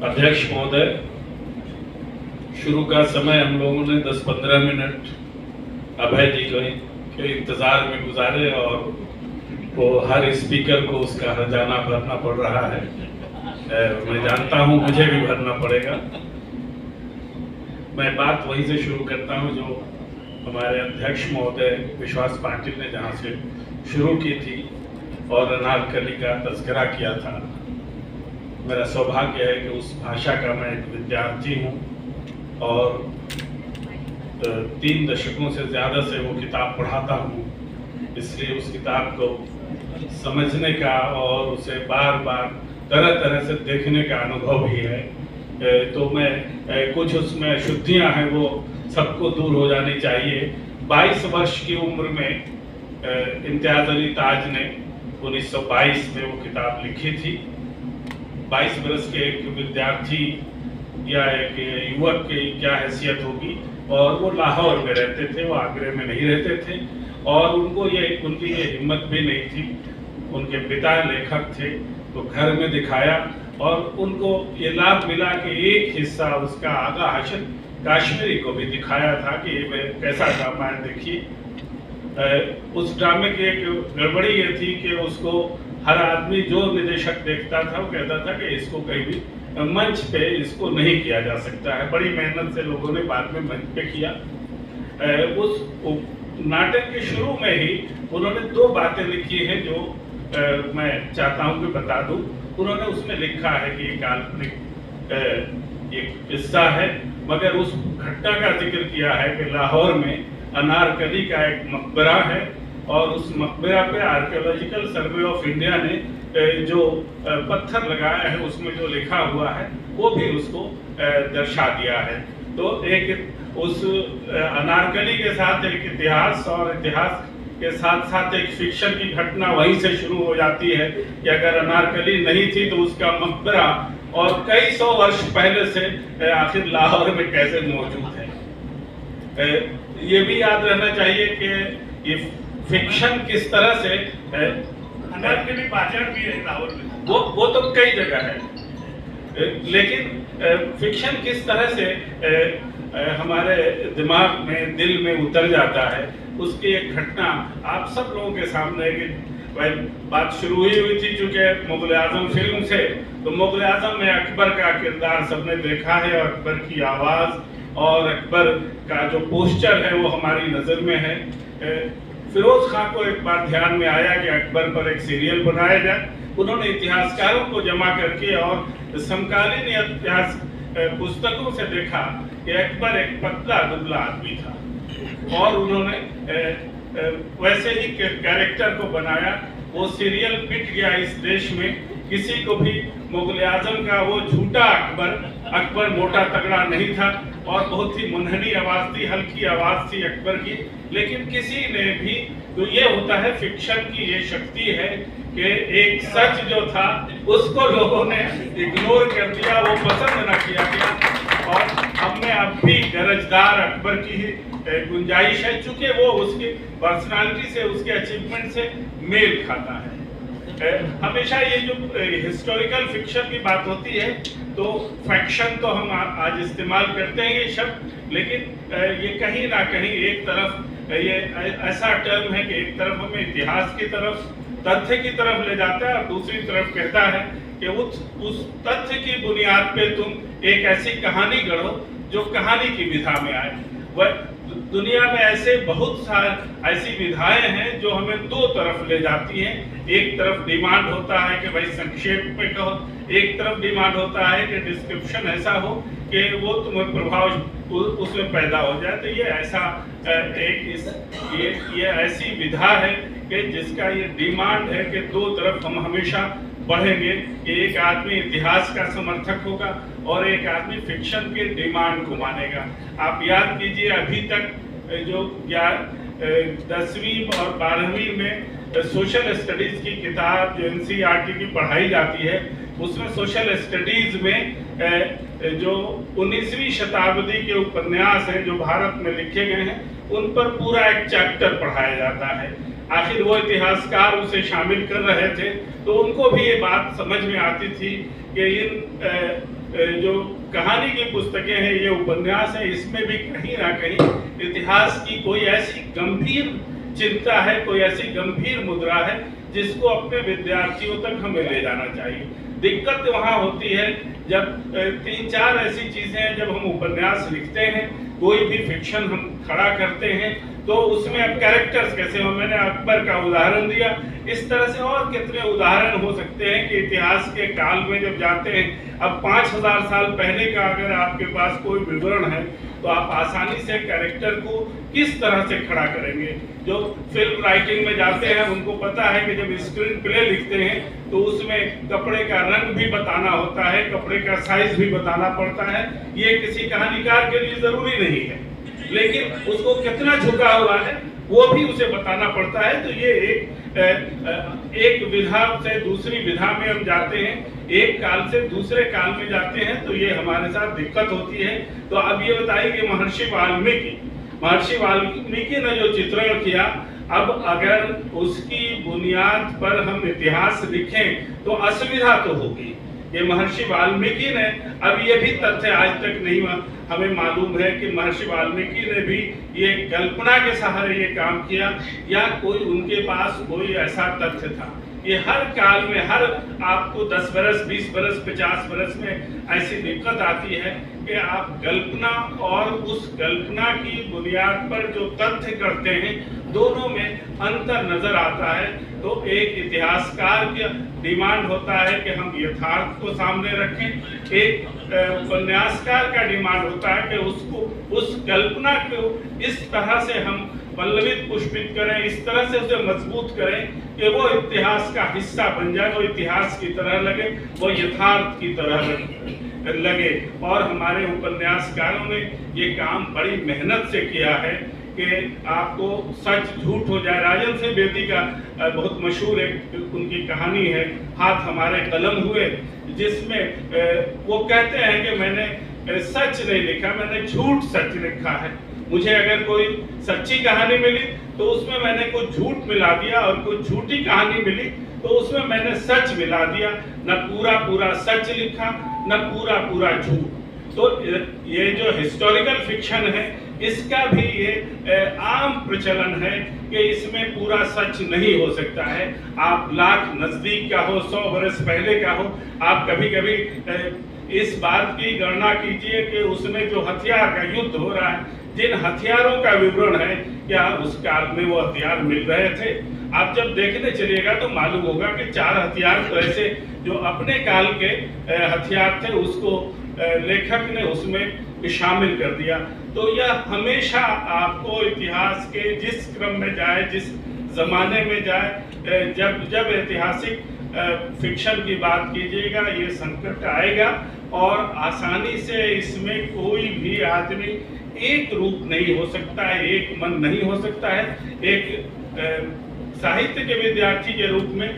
अध्यक्ष महोदय, शुरू का समय हम लोगों ने 10-15 मिनट अभय जी के इंतजार में गुजारे और वो हर स्पीकर को उसका हर्जाना भरना पड़ रहा है। मैं जानता हूं मुझे भी भरना पड़ेगा। मैं बात वहीं से शुरू करता हूं जो हमारे अध्यक्ष महोदय विश्वास पाटिल ने जहां से शुरू की थी और अनारकली का तस्करा किया था। मेरा सौभाग्य है कि उस भाषा का मैं एक विद्यार्थी हूँ और 3 दशकों से ज़्यादा से वो किताब पढ़ाता हूँ, इसलिए उस किताब को समझने का और उसे बार बार तरह तरह से देखने का अनुभव भी है। तो मैं कुछ उसमें अशुद्धियाँ हैं वो सबको दूर हो जानी चाहिए। 22 वर्ष की उम्र में इम्तियाज़ अली ताज ने 1922 में वो किताब लिखी थी। 22 वर्ष के एक विद्यार्थी या एक युवक की क्या हैसियत होगी, और वो लाहौर में रहते थे, वो आगरे में नहीं रहते थे और उनकी ये हिम्मत भी नहीं थी। उनके पिता लेखक थे तो घर में दिखाया और उनको ये लाभ मिला कि एक हिस्सा उसका आगा हाशिम काश्मीरी को भी दिखाया था कि ये कैसा ड्रामा है, देखिए। उस ड्रामे की एक गड़बड़ी ये थी कि उसको हर आदमी जो निदेशक देखता था वो कहता था कि इसको कहीं भी मंच पे इसको नहीं किया जा सकता है। बड़ी मेहनत से लोगों ने बाद में मंच पे किया। उस नाटक के शुरू में ही उन्होंने 2 बातें लिखी हैं जो मैं चाहता हूं कि बता दूं। उन्होंने उसमें लिखा है कि ये काल्पनिक एक किस्सा है, मगर उस घटना का जिक्र किया है कि लाहौर में अनारकली का एक मकबरा है और उस मकबरा पे आर्कियोलॉजिकल सर्वे ऑफ इंडिया ने जो पत्थर लगाया है उसमें जो लिखा हुआ है वो भी उसको दर्शा दिया है। तो एक उस अनारकली के साथ एक इतिहास और इतिहास के साथ साथ एक फिक्शन की घटना वहीं से शुरू हो जाती है कि अगर अनारकली नहीं थी तो उसका मकबरा और कई 100 वर्ष पहले से आखिर लाहौर में कैसे मौजूद है। ये भी याद रहना चाहिए कि ये फिक्शन किस तरह से अनारकली बाजार भी है लाहौर में, वो तो कई जगह है, लेकिन फिक्शन किस तरह से हमारे दिमाग में दिल में उतर जाता है उसकी एक घटना आप सब लोगों के सामने है कि बात शुरू ही हुई थी। चूंकि मुगल आजम फिल्म से, तो मुगल आजम में अकबर का किरदार सबने देखा है और अकबर की आवाज और अकबर का जो पोस्टर है वो हमारी नजर में है। फिरोज खां को एक बार ध्यान में आया कि अकबर पर एक सीरियल बनाया जाए। उन्होंने इतिहासकारों को जमा करके और समकालीन इतिहास पुस्तकों से देखा कि अकबर एक पतला दुबला आदमी था और उन्होंने वैसे ही कैरेक्टर को बनाया। वो सीरियल बिक गया इस देश में। किसी को भी मुगल आजम का वो झूठा अकबर मोटा तगड़ा नहीं था और बहुत ही मुनहनी आवाज थी, हल्की आवाज थी अकबर की, लेकिन किसी ने भी, तो ये होता है फिक्शन की ये शक्ति है कि एक सच जो था उसको लोगों ने इग्नोर कर दिया, वो पसंद न किया गया और हमने अब भी गरजदार अकबर की ही गुंजाइश है, चूंकि वो उसकी पर्सनालिटी से, उसके अचीवमेंट से मेल खाता है। हमेशा ये जो हिस्टोरिकल फिक्शन की बात होती है तो फैक्शन तो हम आज इस्तेमाल करते हैं ये शब्द, लेकिन ये कहीं ना कहीं एक तरफ ये ऐसा टर्म है कि एक तरफ हमें इतिहास की तरफ, तथ्य की तरफ ले जाता है और दूसरी तरफ कहता है कि उस तथ्य की बुनियाद पे तुम एक ऐसी कहानी गढ़ो जो कहानी की विधा में आए। वह दुनिया में ऐसे बहुत सारे ऐसी विधाएं हैं जो हमें 2 तरफ ले जाती हैं। एक तरफ डिमांड होता है कि भाई संक्षेप में कहो, एक तरफ डिमांड होता है कि डिस्क्रिप्शन ऐसा हो कि वो तुम्हें प्रभाव उसमें पैदा हो जाए। तो ये ऐसा ये ऐसी विधा है कि जिसका ये डिमांड है कि 2 तरफ हम हमेशा पढ़ेंगे कि एक आदमी इतिहास का समर्थक होगा और एक आदमी फिक्शन के डिमांड को मानेगा। आप याद कीजिए अभी तक जो 10वीं और 12वीं में सोशल स्टडीज की किताब जो NCERT की पढ़ाई जाती है उसमें सोशल स्टडीज में जो 19वीं शताब्दी के उपन्यास हैं जो भारत में लिखे गए हैं उन पर पूरा एक चैप्टर पढ़ाया जाता है। आखिर वो इतिहासकार उसे शामिल कर रहे थे तो उनको भी ये बात समझ में आती थी कि इन जो कहानी की पुस्तकें हैं, ये उपन्यास है, इसमें भी कहीं ना कहीं इतिहास की कोई ऐसी गंभीर चिंता है, कोई ऐसी गंभीर मुद्रा है जिसको अपने विद्यार्थियों तक हमें ले जाना चाहिए। दिक्कत वहाँ होती है जब 3-4 ऐसी चीजें हैं, जब हम उपन्यास लिखते हैं, कोई भी फिक्शन हम खड़ा करते हैं, तो उसमें अब कैरेक्टर्स कैसे हो, मैंने अकबर का उदाहरण दिया, इस तरह से और कितने उदाहरण हो सकते हैं कि इतिहास के काल में जब जाते हैं, अब 5000 साल पहले का अगर आपके पास कोई विवरण है तो आप आसानी से कैरेक्टर को किस तरह से खड़ा करेंगे। जो फिल्म राइटिंग में जाते हैं उनको पता है कि जब स्क्रीन प्ले लिखते हैं तो उसमें कपड़े का रंग भी बताना होता है, कपड़े का साइज भी बताना पड़ता है। ये किसी कहानीकार के लिए जरूरी नहीं है, लेकिन उसको कितना झुका हुआ है वो भी उसे बताना पड़ता है। तो ये एक विधा से दूसरी विधा में हम जाते हैं, एक काल से दूसरे काल में जाते हैं, तो ये हमारे साथ दिक्कत होती है। तो अब ये बताइए कि महर्षि वाल्मीकि ने जो चित्रण किया, अब अगर उसकी बुनियाद पर हम इतिहास लिखें तो असुविधा तो होगी। ये महर्षि वाल्मीकि ने, अब ये भी तथ्य आज तक नहीं हमें मालूम है कि महर्षि वाल्मीकि ने भी ये कल्पना के सहारे ये काम किया या कोई उनके पास कोई ऐसा तथ्य था। ये हर काल में, हर आपको 10 बरस, 20 बरस, 50 बरस में ऐसी दिक्कत आती है कि आप कल्पना और उस कल्पना की बुनियाद पर जो तथ्य करते हैं, दोनों में अंतर नजर आता है। तो एक इतिहासकार का डिमांड होता है कि हम यथार्थ को सामने रखें, एक उपन्यासकार का डिमांड होता है कि उसको, उस कल्पना को इस तरह से हम पल्लवित पुष्पित करें, इस तरह से उसे मजबूत करें कि वो इतिहास का हिस्सा बन जाए, वो इतिहास की तरह लगे, वो यथार्थ की तरह लगे। और हमारे उपन्यासकारों ने ये काम बड़ी मेहनत से किया है कि आपको सच झूठ हो जाए। राजन सिंह बेदी का बहुत मशहूर एक उनकी कहानी है, हाथ हमारे कलम हुए, जिसमें वो कहते हैं कि मैंने सच नहीं लिखा, मैंने झूठ सच लिखा है। मुझे अगर कोई सच्ची कहानी मिली तो उसमें मैंने कुछ झूठ मिला दिया, और कुछ झूठी कहानी मिली तो उसमें मैंने सच मिला दिया। न पूरा पूरा सच लिखा, न पूरा पूरा झूठ। तो ये जो हिस्टोरिकल फिक्शन है, इसका भी ये आम प्रचलन है कि इसमें पूरा सच नहीं हो सकता है। आप लाख नजदीक का हो, 100 बरस पहले का हो, आप कभी कभी इस बात की गणना कीजिए कि उसमें जो हथियार का युद्ध हो रहा है, जिन हथियारों का विवरण है, क्या उस काल में वो हथियार मिल रहे थे? आप जब देखने चलिएगा तो मालूम होगा कि 4 हथियार तो ऐसे जो अपने काल के हथियार थे, उसको लेखक ने उसमें शामिल कर दिया। तो यह हमेशा आपको इतिहास के जिस क्रम में जाए, जिस जमाने में जाए, जब ऐतिहासिक फिक्शन की बात कीजिएगा, ये संकट आएगा और आसानी से इसमें कोई भी आदमी एक रूप नहीं हो सकता है, एक मन नहीं हो सकता है। एक साहित्य के विद्यार्थी के रूप में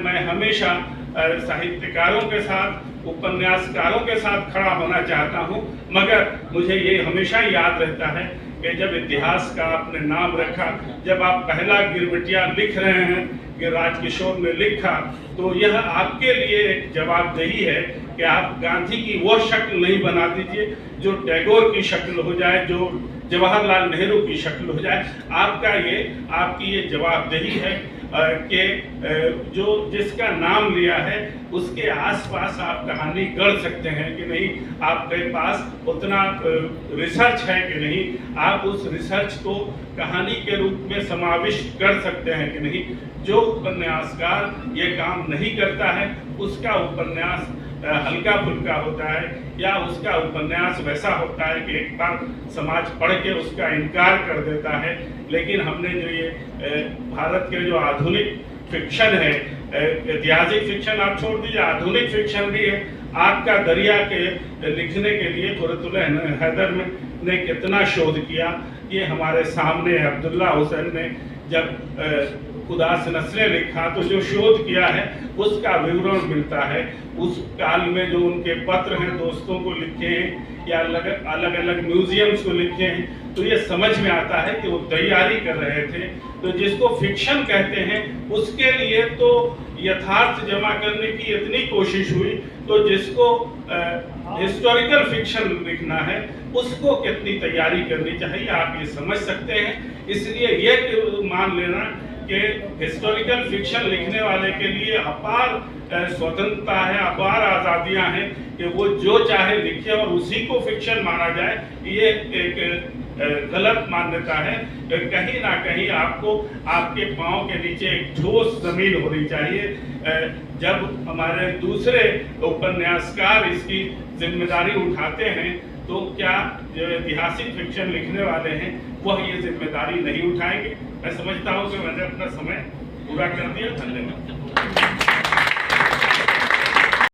मैं हमेशा साहित्यकारों के साथ, उपन्यासकारों के साथ खड़ा होना चाहता हूं, मगर मुझे ये हमेशा याद रहता है कि जब इतिहास का आपने नाम रखा, जब आप पहला गिरमिटिया लिख रहे हैं कि राजकिशोर ने लिखा, तो यह आपके लिए एक जवाबदेही है कि आप गांधी की वो शक्ल नहीं बना दीजिए जो टैगोर की शक्ल हो जाए, जो जवाहरलाल नेहरू की शक्ल हो जाए। आपकी ये जवाबदेही है कि जो जिसका नाम लिया है उसके आसपास आप कहानी गढ़ सकते हैं कि नहीं, आपके पास उतना रिसर्च है कि नहीं, आप उस रिसर्च को कहानी के रूप में समाविष्ट कर सकते हैं कि नहीं। जो उपन्यासकार ये काम नहीं करता है, उसका उपन्यास हल्का फुल्का होता है, या उसका उपन्यास वैसा होता है कि एक बार समाज पढ़ के उसका इनकार कर देता है। लेकिन हमने जो ये भारत के जो आधुनिक फिक्शन है, ऐतिहासिक फिक्शन आप छोड़ दीजिए, आधुनिक फिक्शन भी है। आग का दरिया के लिखने के लिए खुर्रतुल हैदर ने कितना शोध किया, ये हमारे सामने अब्दुल्ला हुसैन ने जब खुदा से नस्लें लिखा, तो जो शोध किया है उसका विवरण मिलता है। उस काल में जो उनके पत्र हैं दोस्तों को लिखे हैं या अलग अलग म्यूजियम्स को लिखे हैं, तो ये समझ में आता है कि वो तैयारी कर रहे थे। तो जिसको फिक्शन कहते हैं उसके लिए तो यथार्थ जमा करने की इतनी कोशिश हुई, तो जिसको हिस्टोरिकल फिक्शन लिखना है उसको कितनी तैयारी करनी चाहिए आप ये समझ सकते हैं। इसलिए ये मान लेना कि हिस्टोरिकल फिक्शन लिखने वाले के लिए अपार स्वतंत्रता है, अपार आज़ादियां हैं कि वो जो चाहे लिखे और उसी को फिक्शन माना जाए, ये एक गलत मान्यता है। कहीं ना कहीं आपको आपके पांव के नीचे एक ठोस जमीन होनी चाहिए। जब हमारे दूसरे उपन्यासकार इसकी जिम्मेदारी उठाते हैं, तो क्या जो ऐतिहासिक फिक्शन लिखने वाले हैं वह ये जिम्मेदारी नहीं उठाएंगे? मैं समझता हूँ कि मैंने अपना समय पूरा कर दिया। धन्यवाद।